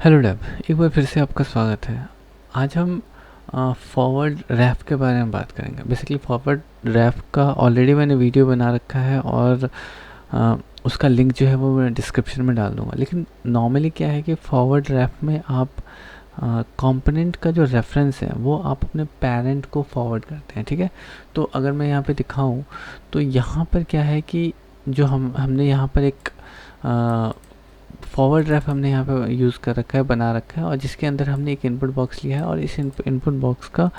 Hello Dave, एक बार फिर से आपका स्वागत है। आज हम फॉरवर्ड रैप के बारे में बात करेंगे। बेसिकली फॉरवर्ड रैप का ऑलरेडी मैंने वीडियो बना रखा है और उसका लिंक जो है वो मैं डिस्क्रिप्शन में डाल दूँगा। लेकिन नॉर्मली क्या है कि फॉरवर्ड रैप में आप कंपोनेंट का जो रेफरेंस है वो आप अपने पेरेंट को फॉरवर्ड करते हैं, ठीक है। तो अगर मैं यहाँ पे दिखाऊँ तो यहाँ पर क्या है कि जो हमने यहाँ पर एक फॉरवर्ड रैप हमने यहाँ पे यूज़ कर रखा है, बना रखा है, और जिसके अंदर हमने एक इनपुट बॉक्स लिया है और इस इनपुट बॉक्स का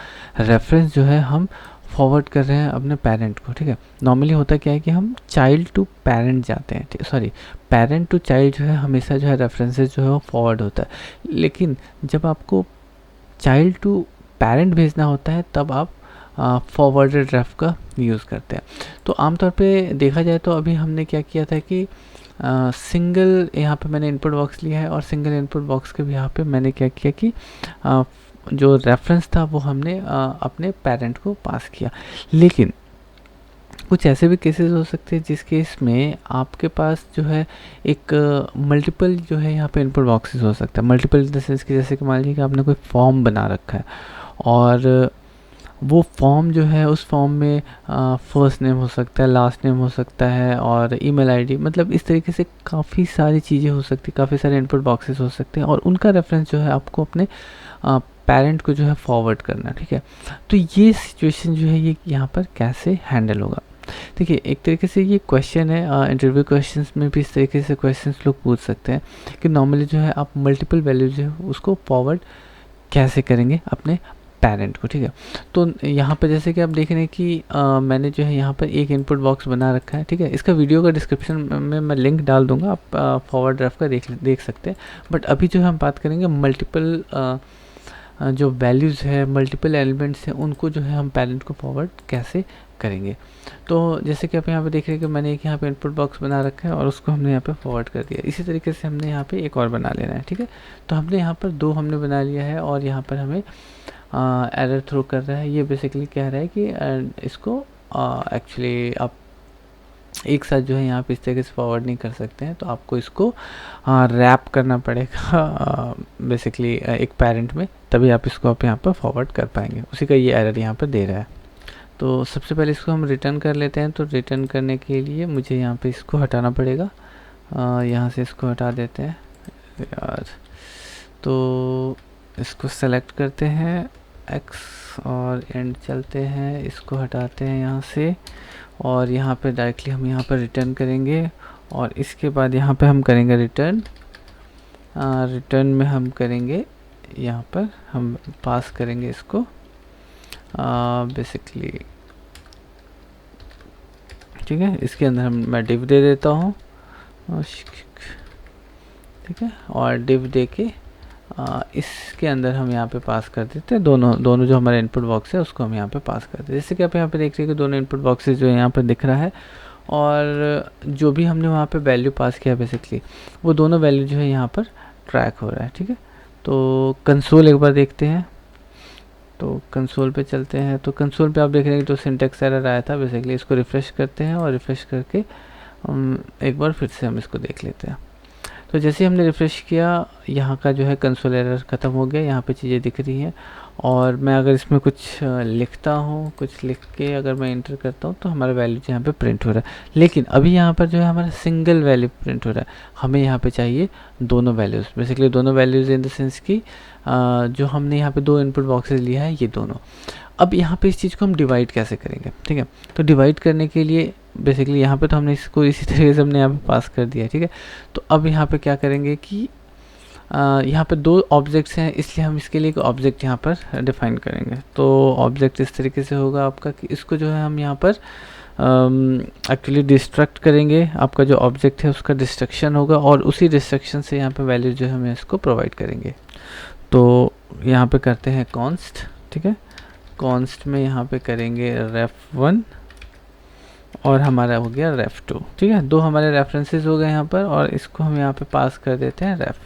रेफरेंस जो है हम फॉरवर्ड कर रहे हैं अपने पेरेंट को, ठीक है। नॉर्मली होता क्या है कि हम चाइल्ड टू पेरेंट जाते हैं, सॉरी पेरेंट टू चाइल्ड जो है हमेशा जो है रेफरेंसेस जो है वो फॉरवर्ड होता है। लेकिन जब आपको चाइल्ड टू पेरेंट भेजना होता है तब आप फॉरवर्डेड रैप का यूज़ करते हैं। तो आमतौर पे देखा जाए तो अभी हमने क्या किया था कि सिंगल यहाँ पे मैंने इनपुट बॉक्स लिया है और सिंगल इनपुट बॉक्स के भी यहाँ पे मैंने क्या किया कि जो रेफरेंस था वो हमने अपने पेरेंट को पास किया। लेकिन कुछ ऐसे भी केसेस हो सकते हैं जिस केस में आपके पास जो है एक मल्टीपल जो है यहाँ पे इनपुट बॉक्सेस हो सकता है। मल्टीपल इन द सेंस कि जैसे कि मान लीजिए कि आपने कोई फॉर्म बना रखा है और वो फॉर्म जो है उस फॉर्म में फर्स्ट नेम हो सकता है, लास्ट नेम हो सकता है और ईमेल आईडी, मतलब इस तरीके से काफ़ी सारी चीज़ें हो सकती हैं, काफ़ी सारे इनपुट बॉक्सेस हो सकते हैं और उनका रेफरेंस जो है आपको अपने पेरेंट को जो है फॉरवर्ड करना है, ठीक है। तो ये सिचुएशन जो है ये यहाँ पर कैसे हैंडल होगा। देखिए, एक तरीके से ये क्वेश्चन है, इंटरव्यू क्वेश्चंस में भी इस तरीके से क्वेश्चंस लोग पूछ सकते हैं कि नॉर्मली जो है आप मल्टीपल वैल्यू जो है उसको फॉरवर्ड कैसे करेंगे अपने पेरेंट को, ठीक है। तो यहाँ पर जैसे कि आप देख रहे हैं कि मैंने जो है यहाँ पर एक इनपुट बॉक्स बना रखा है, ठीक है। इसका वीडियो का डिस्क्रिप्शन में मैं लिंक डाल दूंगा, आप फॉरवर्ड ड्राफ्ट का देख सकते हैं। बट अभी जो हम बात करेंगे मल्टीपल जो वैल्यूज़ है, मल्टीपल एलिमेंट्स हैं, उनको जो है हम पेरेंट को फॉरवर्ड कैसे करेंगे। तो जैसे कि आप यहाँ पे देख रहे हैं कि मैंने एक यहाँ पे इनपुट बॉक्स बना रखा है और उसको हमने यहाँ पे फॉरवर्ड कर दिया। इसी तरीके से हमने यहाँ पे एक और बना लेना है, ठीक है। तो हमने यहाँ पर दो हमने बना लिया है और यहाँ पर हमें एरर थ्रो कर रहा है। ये बेसिकली कह रहा है कि इसको एक्चुअली आप एक साथ जो है यहाँ पे इस तरीके से फॉरवर्ड नहीं कर सकते हैं, तो आपको इसको रैप करना पड़ेगा बेसिकली एक पेरेंट में, तभी आप इसको आप यहाँ पर फॉरवर्ड कर पाएंगे। उसी का ये एरर यहाँ पर दे रहा है। तो सबसे पहले इसको हम रिटर्न कर लेते हैं। तो रिटर्न करने के लिए मुझे यहाँ पे इसको हटाना पड़ेगा, यहाँ से इसको हटा देते हैं यार। तो इसको सेलेक्ट करते हैं एक्स और एंड चलते हैं, इसको हटाते हैं यहाँ से और यहाँ पे डायरेक्टली हम यहाँ पर रिटर्न करेंगे और इसके बाद यहाँ पे हम करेंगे रिटर्न। रिटर्न में हम करेंगे यहाँ पर हम पास करेंगे इसको बेसिकली, ठीक है। इसके अंदर मैं डिव दे देता हूँ, ठीक है, और डिव दे के इसके अंदर हम यहाँ पे पास कर देते हैं दोनों जो हमारे इनपुट बॉक्स है उसको हम यहाँ पे पास कर देते हैं। जैसे कि आप यहाँ पे देख रहे हैं कि दोनों इनपुट बॉक्सेस जो है यहाँ पे दिख रहा है और जो भी हमने वहाँ पे वैल्यू पास किया बेसिकली वो दोनों वैल्यू जो है यहाँ पर ट्रैक हो रहा है, ठीक है। तो कंसोल एक बार देखते हैं। तो कंसोल पे चलते हैं। तो कंसोल पे आप देख रहे हैं तो सिंटेक्स एरर आया था बेसिकली। इसको रिफ़्रेश करते हैं और रिफ़्रेश करके एक बार फिर से हम इसको देख लेते हैं। तो जैसे हमने रिफ़्रेश किया यहाँ का जो है कंसोल एरर ख़त्म हो गया, यहाँ पे चीज़ें दिख रही हैं और मैं अगर इसमें कुछ लिखता हूँ, कुछ लिख के अगर मैं इंटर करता हूँ तो हमारा वैल्यू यहाँ पे प्रिंट हो रहा है। लेकिन अभी यहाँ पर जो है हमारा सिंगल वैल्यू प्रिंट हो रहा है, हमें यहाँ पे चाहिए दोनों वैल्यूज़। बेसिकली दोनों वैल्यूज़ इन द सेंस कि जो हमने यहाँ पे दो इनपुट बॉक्सेस लिया है ये दोनों। अब यहाँ पे इस चीज़ को हम डिवाइड कैसे करेंगे, ठीक है। तो डिवाइड करने के लिए बेसिकली यहाँ पे तो हमने इसको इसी तरीके से हमने यहाँ पे पास कर दिया, ठीक है। तो अब यहाँ पे क्या करेंगे कि यहाँ पे दो ऑब्जेक्ट्स हैं, इसलिए हम इसके लिए एक ऑब्जेक्ट यहाँ पर डिफाइन करेंगे। तो ऑब्जेक्ट इस तरीके से होगा आपका कि इसको जो है हम यहाँ पर एक्चुअली डिस्ट्रक्ट करेंगे। आपका जो ऑब्जेक्ट है उसका डिस्ट्रक्शन होगा और उसी डिस्ट्रक्शन से यहाँ पे वैल्यू जो है हम इसको प्रोवाइड करेंगे। तो यहाँ पे करते हैं कॉन्स्ट, ठीक है। कॉन्स्ट में यहाँ पे करेंगे ref1 और हमारा हो गया ref2, ठीक है। दो हमारे रेफरेंसेस हो गए यहाँ पर और इसको हम यहाँ पे पास कर देते हैं ref,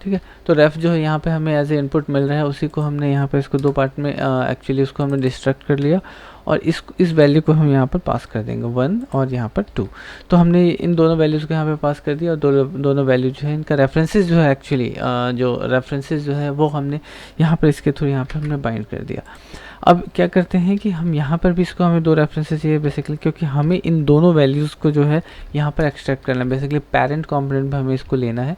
ठीक है। तो ref जो है यहाँ पे हमें एज ए इनपुट मिल रहा है, उसी को हमने यहाँ पे इसको दो पार्ट में एक्चुअली उसको हमने डिस्ट्रक्ट कर लिया और इस वैल्यू को हम यहाँ पर पास कर देंगे 1 और यहाँ पर 2। तो हमने इन दोनों वैल्यूज़ को यहाँ पे पास कर दिया और दोनों वैल्यू जो है इनका रेफरेंसेस जो है एक्चुअली जो रेफरेंसेस जो है वो हमने यहाँ पर इसके थ्रू यहाँ पर हमने बाइंड कर दिया। अब क्या करते हैं कि हम यहाँ पर भी इसको हमें 2 रेफरेंसेस चाहिए बेसिकली, क्योंकि हमें इन दोनों वैल्यूज़ को जो है यहाँ पर एक्सट्रैक्ट करना है। बेसिकली पेरेंट कंपोनेंट में हमें इसको लेना है,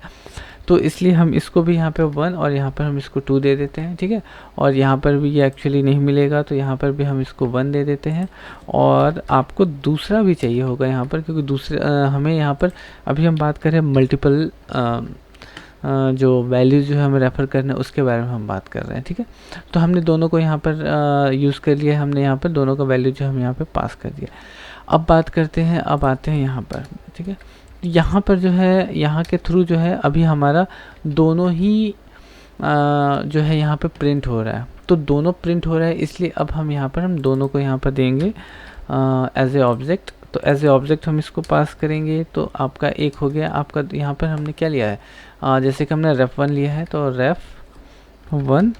तो इसलिए हम इसको भी यहाँ पे 1 और यहाँ पर हम इसको 2 दे देते हैं, ठीक है। और यहाँ पर भी ये एक्चुअली नहीं मिलेगा तो यहाँ पर भी हम इसको 1 दे देते हैं। और आपको दूसरा भी चाहिए होगा यहाँ पर, क्योंकि दूसरे हमें यहाँ पर अभी हम बात करें मल्टीपल जो वैल्यूज़ जो है हमें रेफ़र करना है उसके बारे में हम बात कर रहे हैं, ठीक है। तो हमने दोनों को यहाँ पर यूज़ कर लिया, हमने यहाँ पर दोनों का वैल्यू जो हम यहाँ पर पास कर दिया। अब बात करते हैं, अब आते हैं यहाँ पर, ठीक है। यहाँ पर जो है यहाँ के थ्रू जो है अभी हमारा दोनों ही जो है यहाँ पे प्रिंट हो रहा है, तो दोनों प्रिंट हो रहा है, इसलिए अब हम यहाँ पर हम दोनों को यहाँ पर देंगे एज ए ऑब्जेक्ट। तो एज ए ऑब्जेक्ट हम इसको पास करेंगे, तो आपका एक हो गया। आपका यहाँ पर हमने क्या लिया है, जैसे कि हमने ref1 लिया है तो ref1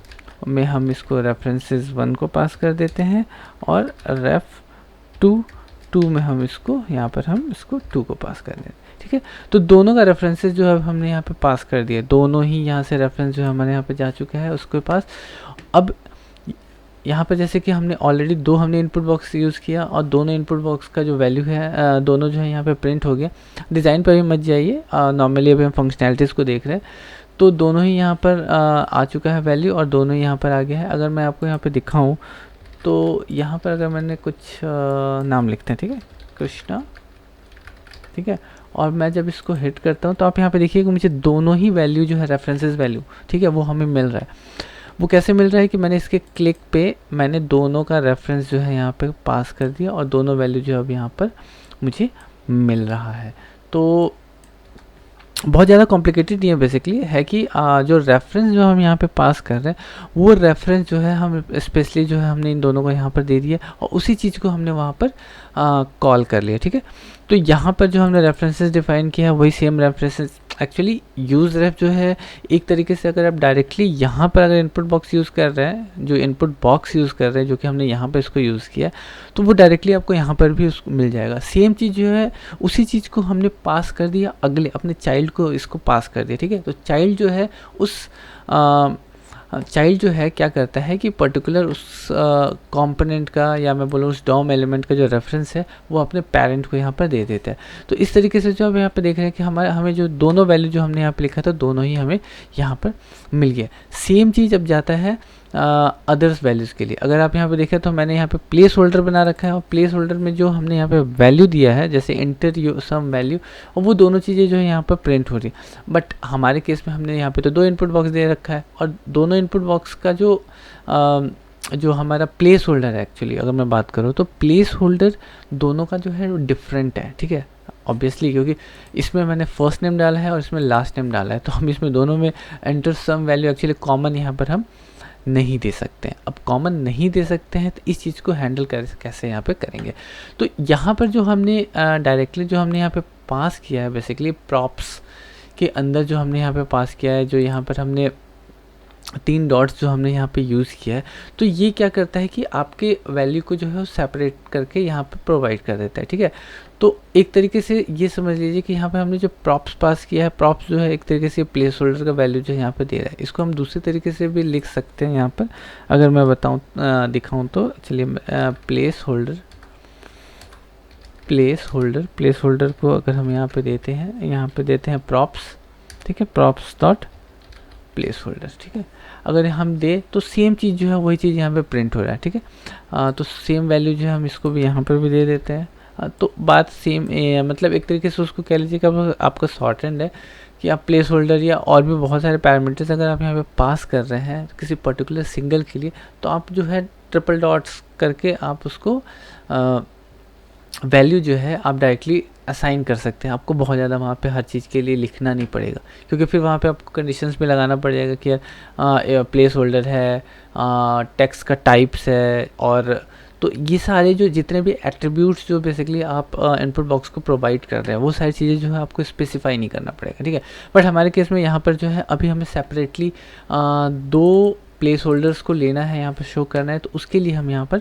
में हम इसको रेफरेंसेस 1 को पास कर देते हैं और ref2 में हम इसको यहाँ पर हम इसको 2 को पास कर देते हैं, ठीक है। तो दोनों का रेफरेंसेस जो है हमने यहाँ पे पास कर दिया, दोनों ही यहाँ से रेफरेंस जो है हमारे यहाँ पे जा चुका है उसके पास। अब यहाँ पर जैसे कि हमने ऑलरेडी 2 हमने इनपुट बॉक्स यूज़ किया और दोनों इनपुट बॉक्स का जो वैल्यू है दोनों जो है यहाँ पे प्रिंट हो गया। डिज़ाइन पर भी मत जाइए, नॉर्मली अभी हम फंक्शनैलिटीज़ को देख रहे हैं, तो दोनों ही यहाँ पर आ चुका है वैल्यू और दोनों ही यहाँ पर आ गया है। अगर मैं आपको यहाँ पर दिखाऊँ तो यहाँ पर अगर मैंने कुछ नाम लिखते हैं, ठीक है, कृष्णा, ठीक है, और मैं जब इसको हिट करता हूँ तो आप यहाँ पे देखिए कि मुझे दोनों ही वैल्यू जो है रेफरेंसेस वैल्यू, ठीक है, वो हमें मिल रहा है। वो कैसे मिल रहा है कि मैंने इसके क्लिक पे मैंने दोनों का रेफरेंस जो है यहाँ पे पास कर दिया और दोनों वैल्यू जो अब यहाँ पर मुझे मिल रहा है। तो बहुत ज़्यादा कॉम्प्लिकेटेड नहीं है, बेसिकली है कि जो रेफरेंस जो हम यहाँ पे पास कर रहे हैं वो रेफरेंस जो है हम स्पेशली जो है हमने इन दोनों को यहाँ पर दे दिया और उसी चीज़ को हमने वहाँ पर कॉल कर लिया, ठीक है। तो यहाँ पर जो हमने रेफरेंसेस डिफाइन किया है वही सेम रेफरेंसेस एक्चुअली यूज़ रेफ जो है एक तरीके से अगर आप डायरेक्टली यहाँ पर अगर इनपुट बॉक्स यूज़ कर रहे हैं, जो इनपुट बॉक्स यूज़ कर रहे हैं जो कि हमने यहाँ पर इसको यूज़ किया, तो वो डायरेक्टली आपको यहाँ पर भी उसको मिल जाएगा। सेम चीज़ जो है उसी चीज़ को हमने पास कर दिया, अगले अपने चाइल्ड को इसको पास कर दिया, ठीक है। तो चाइल्ड जो है उस चाइल्ड जो है क्या करता है कि पर्टिकुलर उस कंपोनेंट का या मैं बोलूँ उस डॉम एलिमेंट का जो रेफरेंस है वो अपने पेरेंट को यहाँ पर दे देता है। तो इस तरीके से जो अब यहाँ पे देख रहे हैं कि हमें जो दोनों वैल्यू जो हमने यहाँ पे लिखा था दोनों ही हमें यहाँ पर मिल गया। सेम चीज़ अब जाता है अदर्स वैल्यूज़ के लिए। अगर आप यहाँ पे देखें तो मैंने यहाँ पे प्लेस होल्डर बना रखा है और प्लेस होल्डर में जो हमने यहाँ पे वैल्यू दिया है जैसे इंटर सम वैल्यू, और वो दोनों चीज़ें जो है यहाँ पर प्रिंट हो रही है। बट हमारे केस में हमने यहाँ पे तो 2 इनपुट बॉक्स दे रखा है और दोनों इनपुट बॉक्स का जो हमारा प्लेस होल्डर है एक्चुअली अगर मैं बात करूँ तो प्लेस होल्डर दोनों का जो है वो डिफरेंट है, ठीक है। ऑब्वियसली क्योंकि इसमें मैंने फर्स्ट नेम डाला है और इसमें लास्ट नेम डाला है, तो हम इसमें दोनों में enter some value actually common यहाँ पर हम नहीं दे सकते हैं। अब कॉमन नहीं दे सकते हैं तो इस चीज़ को हैंडल कैसे यहाँ पे करेंगे। तो यहाँ पर जो हमने डायरेक्टली जो हमने यहाँ पे पास किया है बेसिकली प्रॉप्स के अंदर जो हमने यहाँ पे पास किया है, जो यहाँ पर हमने 3 डॉट्स जो हमने यहाँ पे यूज़ किया है, तो ये क्या करता है कि आपके वैल्यू को जो है वो सेपरेट करके यहाँ पे प्रोवाइड कर देता है, ठीक है। तो एक तरीके से ये समझ लीजिए कि यहाँ पे हमने जो प्रॉप्स पास किया है, प्रॉप्स जो है एक तरीके से प्लेस होल्डर का वैल्यू जो यहाँ पे दे रहा है। इसको हम दूसरे तरीके से भी लिख सकते हैं यहाँ पर, अगर मैं बताऊँ दिखाऊँ तो चलिए प्लेस होल्डर को अगर हम यहाँ पे देते हैं प्रॉप्स, ठीक है, प्रॉप्स डॉट प्लेस होल्डर, ठीक है। अगर हम दे तो सेम चीज़ जो है वही चीज़ यहाँ पे प्रिंट हो रहा है, ठीक है। तो सेम वैल्यू जो है हम इसको भी यहाँ पर भी दे देते हैं। तो बात सेम मतलब एक तरीके से उसको कह लीजिए कि आपका शॉर्ट हैंड है कि आप प्लेस होल्डर या और भी बहुत सारे पैरामीटर्स अगर आप यहाँ पे पास कर रहे हैं किसी पर्टिकुलर सिंगल के लिए, तो आप जो है ट्रिपल डॉट्स करके आप उसको वैल्यू जो है आप डायरेक्टली असाइन कर सकते हैं। आपको बहुत ज़्यादा वहाँ पे हर चीज़ के लिए लिखना नहीं पड़ेगा, क्योंकि फिर वहाँ पे आपको कंडीशंस में लगाना पड़ जाएगा कि यार प्लेस होल्डर है, टेक्स्ट का टाइप्स है, और तो ये सारे जो जितने भी एट्रीब्यूट्स जो बेसिकली आप इनपुट बॉक्स को प्रोवाइड कर रहे हैं वो सारी चीज़ें जो है आपको स्पेसिफाई नहीं करना पड़ेगा, ठीक है। बट हमारे केस में यहाँ पर जो है अभी हमें सेपरेटली 2 प्लेस होल्डर्स को लेना है, यहाँ पर शो करना है, तो उसके लिए हम यहाँ पर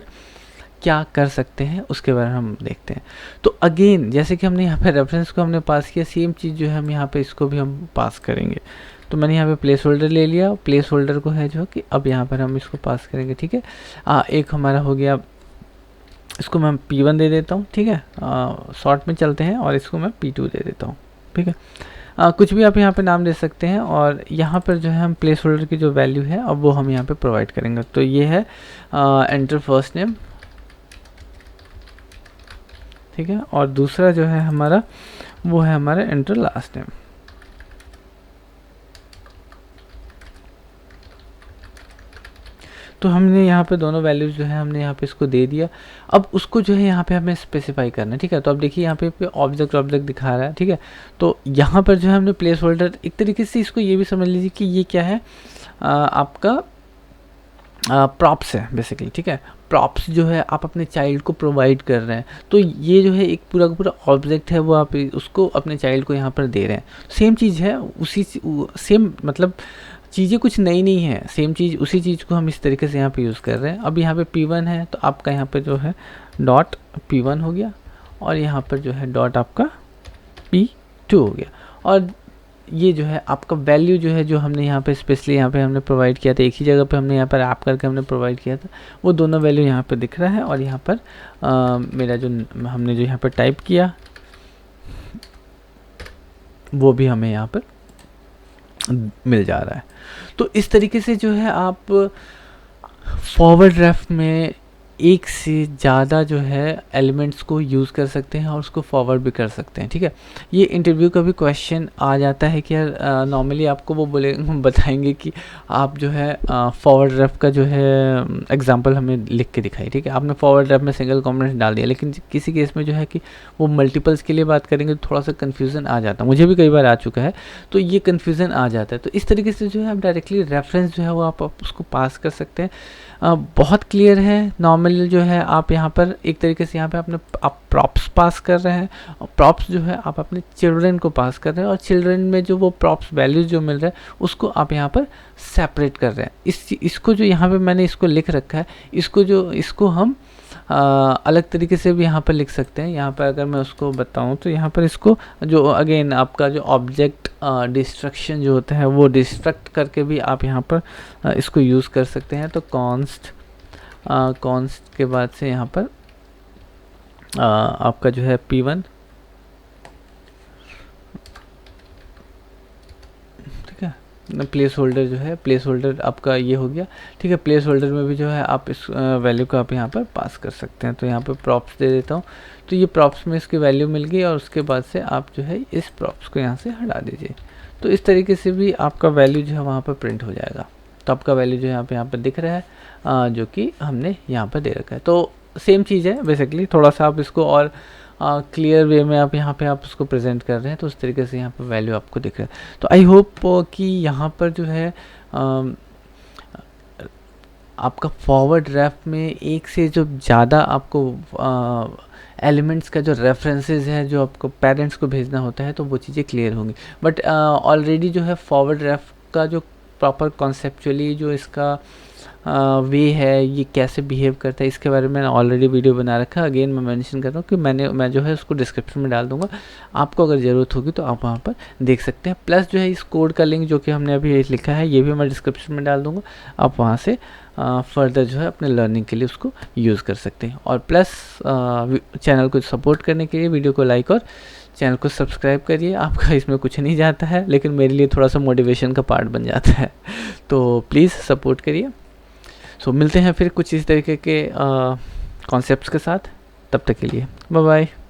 क्या कर सकते हैं उसके बारे में हम देखते हैं। तो अगेन जैसे कि हमने यहाँ पे रेफरेंस को हमने पास किया, सेम चीज़ जो है हम यहाँ पे इसको भी हम पास करेंगे। तो मैंने यहाँ पे प्लेस होल्डर ले लिया, प्लेस होल्डर को है जो कि अब यहाँ पर हम इसको पास करेंगे, ठीक है। एक हमारा हो गया, इसको मैं P1 दे देता हूँ, ठीक है। शॉर्ट में चलते हैं और इसको मैं P2 दे देता हूँ, ठीक है। कुछ भी आप यहाँ पे नाम दे सकते हैं और यहाँ पर जो है हम प्लेस होल्डर की जो वैल्यू है अब वो हम यहाँ पे प्रोवाइड करेंगे। तो ये है एंटर फर्स्ट नेम, ठीक है, और दूसरा जो है हमारा वो है हमारा एंटर लास्ट नेम। तो हमने यहाँ पे दोनों वैल्यूज़ जो है हमने यहाँ पे इसको दे दिया। अब उसको जो है यहाँ पे हमें स्पेसिफाई करना है, ठीक है। तो अब देखिए यहाँ पे ऑब्जेक्ट दिखा रहा है, ठीक है। तो यहाँ पर जो है हमने प्लेस होल्डर, एक तरीके से इसको ये भी समझ लीजिए कि ये क्या है, आपका प्रॉप्स है बेसिकली, ठीक है। प्रॉप्स जो है आप अपने चाइल्ड को प्रोवाइड कर रहे हैं, तो ये जो है एक पूरा का पूरा ऑब्जेक्ट है वो आप उसको अपने चाइल्ड को यहाँ पर दे रहे हैं। सेम चीज़ है, उसी सेम मतलब चीज़ें कुछ नई नहीं है, सेम चीज़ उसी चीज़ को हम इस तरीके से यहाँ पे यूज़ कर रहे हैं। अब यहाँ पे P1 है तो आपका यहाँ पे जो है डॉट P1 हो गया और यहाँ पर जो है डॉट आपका P2 हो गया। और ये जो है आपका वैल्यू जो है जो हमने यहाँ पे स्पेशली यहाँ पे हमने प्रोवाइड किया था, एक ही जगह पे हमने यहाँ पर ऐप करके हमने प्रोवाइड किया था, वो दोनों वैल्यू यहाँ पर दिख रहा है। और यहाँ पर मेरा जो हमने जो यहाँ पर टाइप किया वो भी हमें यहाँ पर मिल जा रहा है। तो इस तरीके से जो है आप फॉरवर्ड रेफ में एक से ज़्यादा जो है एलिमेंट्स को यूज़ कर सकते हैं और उसको फॉरवर्ड भी कर सकते हैं, ठीक है। ये इंटरव्यू का भी क्वेश्चन आ जाता है कि यार नॉर्मली आपको वो बताएंगे कि आप जो है फॉरवर्ड रेफ का जो है एग्जांपल हमें लिख के दिखाई, ठीक है। आपने फॉरवर्ड रेफ में सिंगल कॉम्पोनेंट डाल दिया, लेकिन किसी केस में जो है कि वो मल्टीपल्स के लिए बात करेंगे तो थोड़ा सा कन्फ्यूज़न आ जाता है, मुझे भी कई बार आ चुका है, तो ये कन्फ्यूज़न आ जाता है। तो इस तरीके से जो है आप डायरेक्टली रेफरेंस जो है वो आप उसको पास कर सकते हैं। बहुत क्लियर है। नॉर्मल जो है आप यहाँ पर एक तरीके से यहाँ पे आप प्रॉप्स पास कर रहे हैं, और प्रॉप्स जो है आप अपने चिल्ड्रन को पास कर रहे हैं, और चिल्ड्रन में जो वो प्रॉप्स वैल्यूज जो मिल रहा है उसको आप यहाँ पर सेपरेट कर रहे हैं। इसको जो यहाँ पे मैंने इसको लिख रखा है, इसको हम अलग तरीके से भी यहाँ पर लिख सकते हैं। यहाँ पर अगर मैं उसको बताऊँ तो यहाँ पर इसको जो अगेन आपका जो ऑब्जेक्ट डिस्ट्रक्शन जो होता है वो डिस्ट्रक्ट करके भी आप यहाँ पर इसको यूज़ कर सकते हैं। तो कॉन्स्ट के बाद से यहाँ पर आपका जो है P1, ठीक है। प्लेस होल्डर जो है, प्लेस होल्डर आपका ये हो गया, ठीक है। प्लेस होल्डर में भी जो है आप इस वैल्यू को आप यहाँ पर पास कर सकते हैं। तो यहाँ पर प्रॉप्स दे देता हूँ, तो ये प्रॉप्स में इसकी वैल्यू मिल गई, और उसके बाद से आप जो है इस प्रॉप्स को यहाँ से हटा दीजिए। तो इस तरीके से भी आपका वैल्यू जो है वहाँ पर प्रिंट हो जाएगा। तो आपका वैल्यू जो यहाँ पर दिख रहा है जो कि हमने यहाँ पर दे रखा है। तो सेम चीज़ है बेसिकली, थोड़ा सा आप इसको और क्लियर वे में आप यहाँ पे आप उसको प्रेजेंट कर रहे हैं, तो उस तरीके से यहाँ पर वैल्यू आपको दिख रहा है। तो आई होप कि यहाँ पर जो है आपका फॉरवर्ड रेफ में एक से जो ज़्यादा आपको एलिमेंट्स का जो रेफरेंसेस है जो आपको पेरेंट्स को भेजना होता है, तो वो चीज़ें क्लियर होंगी। बट ऑलरेडी जो है फॉरवर्ड रेफ का जो प्रॉपर कॉन्सेप्चुअली जो इसका वे है, ये कैसे बिहेव करता है, इसके बारे में मैंने ऑलरेडी वीडियो बना रखा है। अगेन मैं मेंशन कर रहा हूँ कि मैं जो है उसको डिस्क्रिप्शन में डाल दूंगा, आपको अगर ज़रूरत होगी तो आप वहाँ पर देख सकते हैं। प्लस जो है इस कोड का लिंक जो कि हमने अभी लिखा है ये भी मैं डिस्क्रिप्शन में डाल दूँगा, आप वहाँ से फर्दर जो है अपने लर्निंग के लिए उसको यूज़ कर सकते हैं। और प्लस चैनल को सपोर्ट करने के लिए वीडियो को लाइक और चैनल को सब्सक्राइब करिए। आपका इसमें कुछ नहीं जाता है, लेकिन मेरे लिए थोड़ा सा मोटिवेशन का पार्ट बन जाता है, तो प्लीज़ सपोर्ट करिए। सो मिलते हैं फिर कुछ इस तरीके के कॉन्सेप्ट्स के साथ, तब तक के लिए बाय बाय।